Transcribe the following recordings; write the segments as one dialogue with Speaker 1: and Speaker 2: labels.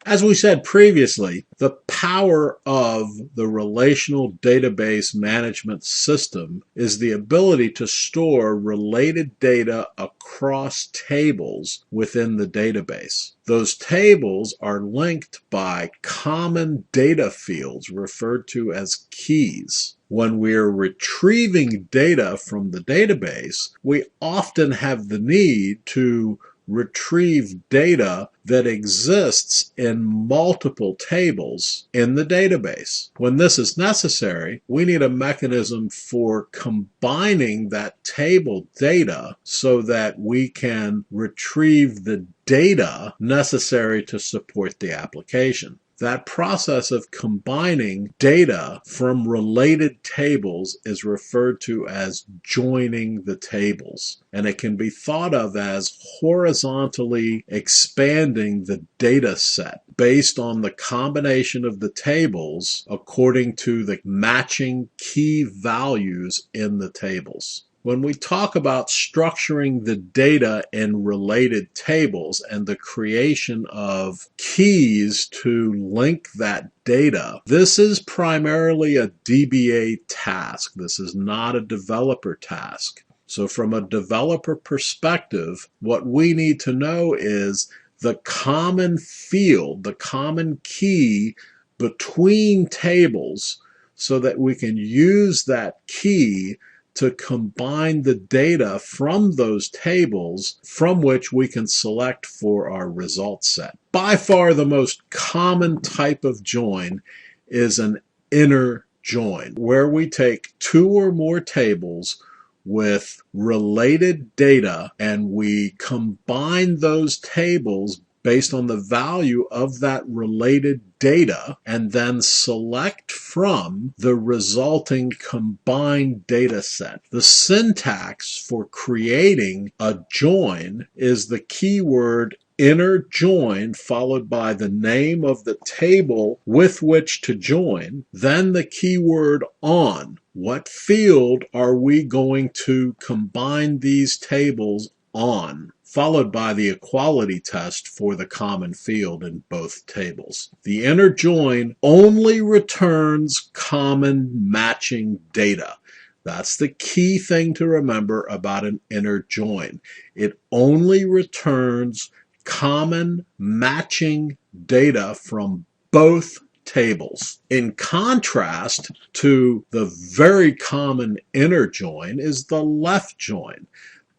Speaker 1: As we said previously, the power of the relational database management system is the ability to store related data across tables within the database. Those tables are linked by common data fields referred to as keys. When we're retrieving data from the database, we often have the need to retrieve data that exists in multiple tables in the database. When this is necessary, we need a mechanism for combining that table data so that we can retrieve the data necessary to support the application. That process of combining data from related tables is referred to as joining the tables, and it can be thought of as horizontally expanding the data set based on the combination of the tables according to the matching key values in the tables. When we talk about structuring the data in related tables and the creation of keys to link that data, this is primarily a DBA task. This is not a developer task. So from a developer perspective, what we need to know is the common field, the common key between tables so that we can use that key to combine the data from those tables from which we can select for our result set. By far the most common type of join is an inner join, where we take two or more tables with related data and we combine those tables based on the value of that related data and then select from the resulting combined data set. The syntax for creating a join is the keyword inner join followed by the name of the table with which to join, then the keyword on. What field are we going to combine these tables on? Followed by the equality test for the common field in both tables. The inner join only returns common matching data. That's the key thing to remember about an inner join. It only returns common matching data from both tables. In contrast to the very common inner join is the left join.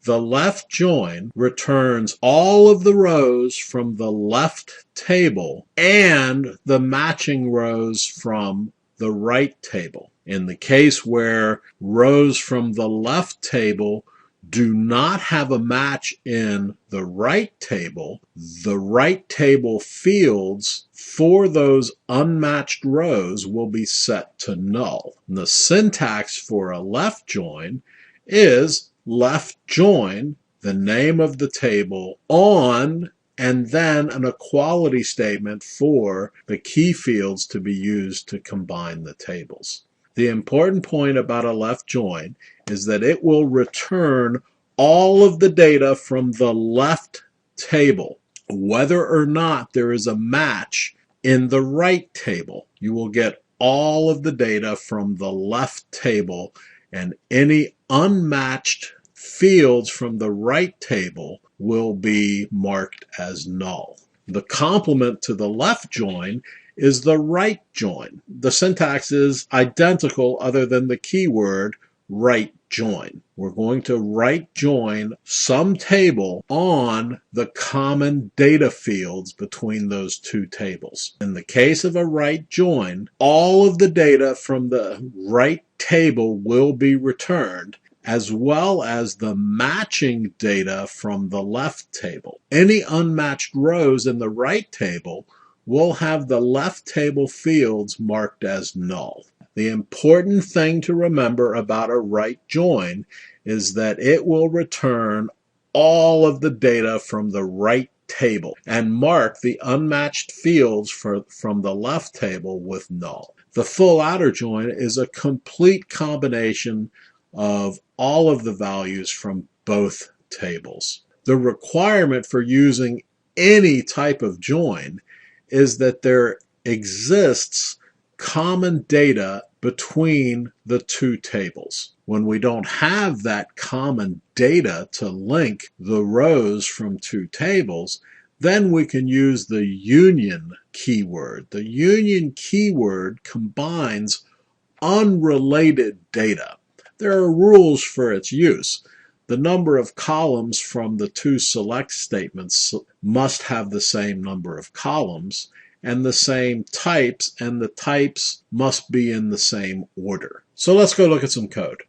Speaker 1: The left join returns all of the rows from the left table and the matching rows from the right table. In the case where rows from the left table do not have a match in the right table fields for those unmatched rows will be set to null. And the syntax for a left join is left join, the name of the table, on, and then an equality statement for the key fields to be used to combine the tables. The important point about a left join is that it will return all of the data from the left table, whether or not there is a match in the right table. You will get all of the data from the left table, and any unmatched fields from the right table will be marked as null. The complement to the left join is the right join. The syntax is identical other than the keyword right join. We're going to right join some table on the common data fields between those two tables. In the case of a right join, all of the data from the right table will be returned, as well as the matching data from the left table. Any unmatched rows in the right table will have the left table fields marked as null. The important thing to remember about a right join is that it will return all of the data from the right table and mark the unmatched fields from the left table with null. The full outer join is a complete combination of all of the values from both tables. The requirement for using any type of join is that there exists common data between the two tables. When we don't have that common data to link the rows from two tables, then we can use the union keyword. The union keyword combines unrelated data. There are rules for its use. The number of columns from the two select statements must have the same number of columns and the same types, and the types must be in the same order. So let's go look at some code.